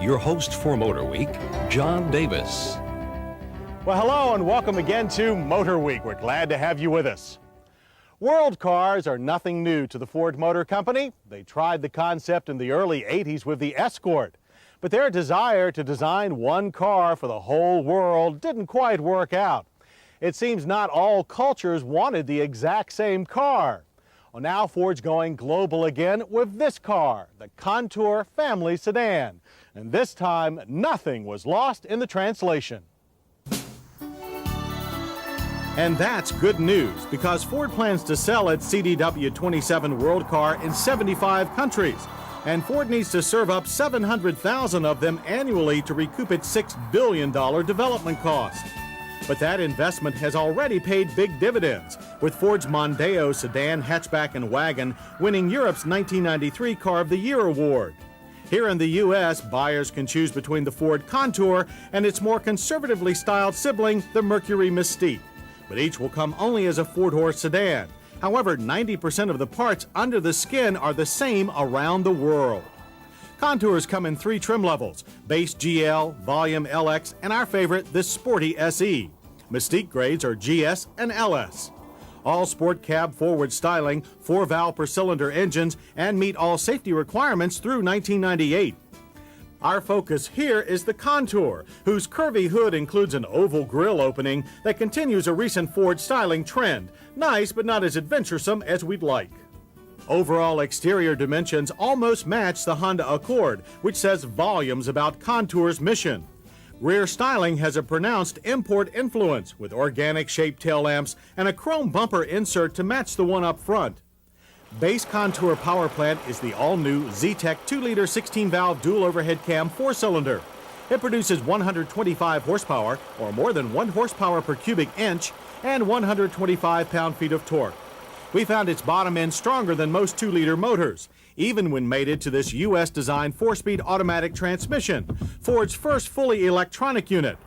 your host for MotorWeek, John Davis. Well, hello and welcome again to MotorWeek. We're glad to have you with us. World cars are nothing new to the Ford Motor Company. They tried the concept in the early 80s with the Escort. But their desire to design one car for the whole world didn't quite work out. It seems not all cultures wanted the exact same car. Well, now Ford's going global again with this car, the Contour family sedan. And this time, nothing was lost in the translation. And that's good news, because Ford plans to sell its CDW 27 World Car in 75 countries. And Ford needs to serve up 700,000 of them annually to recoup its $6 billion development cost. But that investment has already paid big dividends, with Ford's Mondeo sedan, hatchback, and wagon winning Europe's 1993 Car of the Year award. Here in the U.S., buyers can choose between the Ford Contour and its more conservatively styled sibling, the Mercury Mystique. But each will come only as a four-door sedan. However, 90% of the parts under the skin are the same around the world. Contours come in 3 trim levels: Base GL, Volume LX, and our favorite, the Sporty SE. Mystique grades are GS and LS. All sport cab forward styling, 4-valve per cylinder engines, and meet all safety requirements through 1998. Our focus here is the Contour, whose curvy hood includes an oval grille opening that continues a recent Ford styling trend. Nice, but not as adventuresome as we'd like. Overall exterior dimensions almost match the Honda Accord, which says volumes about Contour's mission. Rear styling has a pronounced import influence, with organic-shaped tail lamps and a chrome bumper insert to match the one up front. Base Contour power plant is the all-new Z-Tech 2-liter 16-valve dual overhead cam 4-cylinder. It produces 125 horsepower, or more than 1 horsepower per cubic inch, and 125 pound-feet of torque. We found its bottom end stronger than most 2-liter motors, even when mated to this U.S.-designed 4-speed automatic transmission, Ford's first fully electronic unit.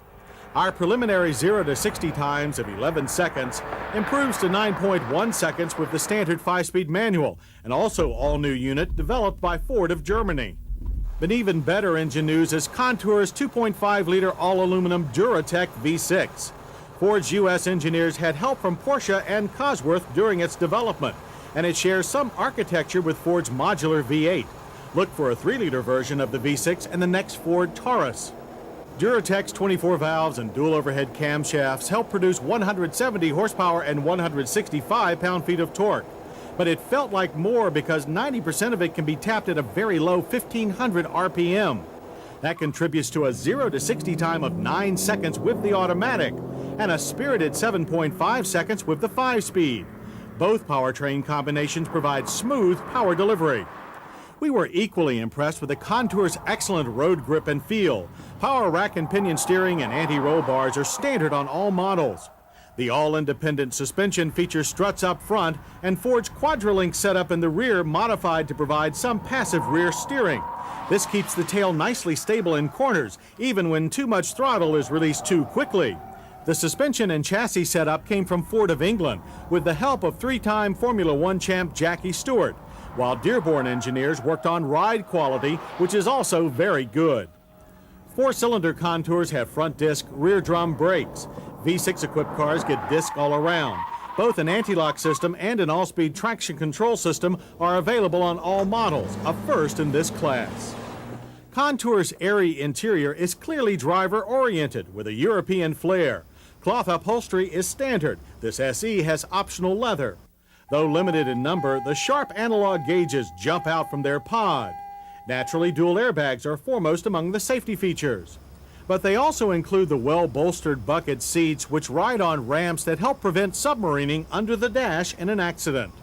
Our preliminary 0 to 60 times of 11 seconds improves to 9.1 seconds with the standard 5-speed manual, an also all-new unit developed by Ford of Germany. But even better engine news is Contour's 2.5-liter all-aluminum Duratec V6. Ford's U.S. engineers had help from Porsche and Cosworth during its development, and it shares some architecture with Ford's modular V8. Look for a 3-liter version of the V6 in the next Ford Taurus. Duratec's 24 valves and dual overhead camshafts help produce 170 horsepower and 165 pound-feet of torque. But it felt like more because 90% of it can be tapped at a very low 1,500 RPM. That contributes to a 0 to 60 time of 9 seconds with the automatic, and a spirited 7.5 seconds with the 5-speed. Both powertrain combinations provide smooth power delivery. We were equally impressed with the Contour's excellent road grip and feel. Power rack and pinion steering and anti-roll bars are standard on all models. The all-independent suspension features struts up front and Ford's Quadrolink setup in the rear modified to provide some passive rear steering. This keeps the tail nicely stable in corners, even when too much throttle is released too quickly. The suspension and chassis setup came from Ford of England with the help of 3-time Formula One champ Jackie Stewart, while Dearborn engineers worked on ride quality, which is also very good. 4-cylinder Contours have front disc, rear drum brakes. V6-equipped cars get disc all around. Both an anti-lock system and an all-speed traction control system are available on all models, a first in this class. Contour's airy interior is clearly driver-oriented with a European flair. Cloth upholstery is standard. This SE has optional leather. Though limited in number, the sharp analog gauges jump out from their pod. Naturally, dual airbags are foremost among the safety features. But they also include the well-bolstered bucket seats which ride on ramps that help prevent submarining under the dash in an accident.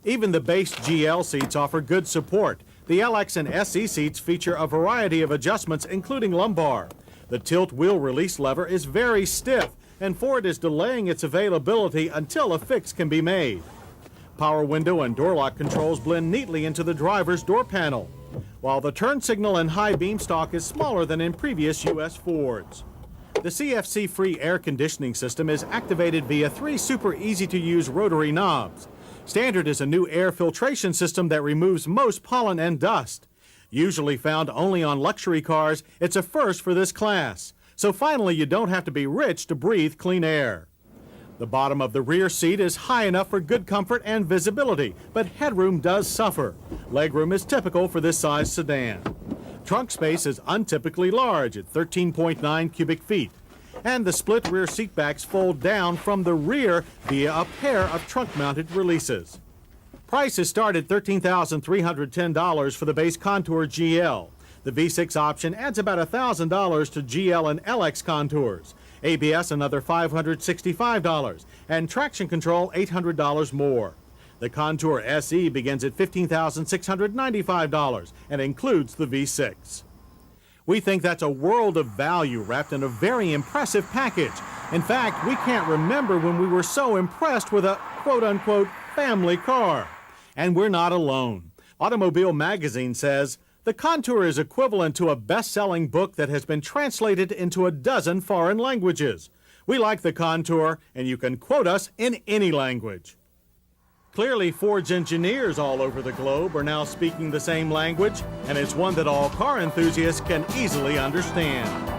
Even the base GL seats offer good support. The LX and SE seats feature a variety of adjustments, including lumbar. The tilt wheel release lever is very stiff, and Ford is delaying its availability until a fix can be made. Power window and door lock controls blend neatly into the driver's door panel, while the turn signal and high beam stalk is smaller than in previous U.S. Fords. The CFC-free air conditioning system is activated via 3 super easy-to-use rotary knobs. Standard is a new air filtration system that removes most pollen and dust. Usually found only on luxury cars, it's a first for this class. So finally, you don't have to be rich to breathe clean air. The bottom of the rear seat is high enough for good comfort and visibility, but headroom does suffer. Legroom is typical for this size sedan. Trunk space is untypically large at 13.9 cubic feet. And the split rear seat backs fold down from the rear via a pair of trunk-mounted releases. Prices start at $13,310 for the base Contour GL. The V6 option adds about $1,000 to GL and LX Contours. ABS another $565, and traction control $800 more. The Contour SE begins at $15,695 and includes the V6. We think that's a world of value wrapped in a very impressive package. In fact, we can't remember when we were so impressed with a quote-unquote family car. And we're not alone. Automobile Magazine says, the Contour is equivalent to a best-selling book that has been translated into a dozen foreign languages. We like the Contour, and you can quote us in any language. Clearly, Ford's engineers all over the globe are now speaking the same language, and it's one that all car enthusiasts can easily understand.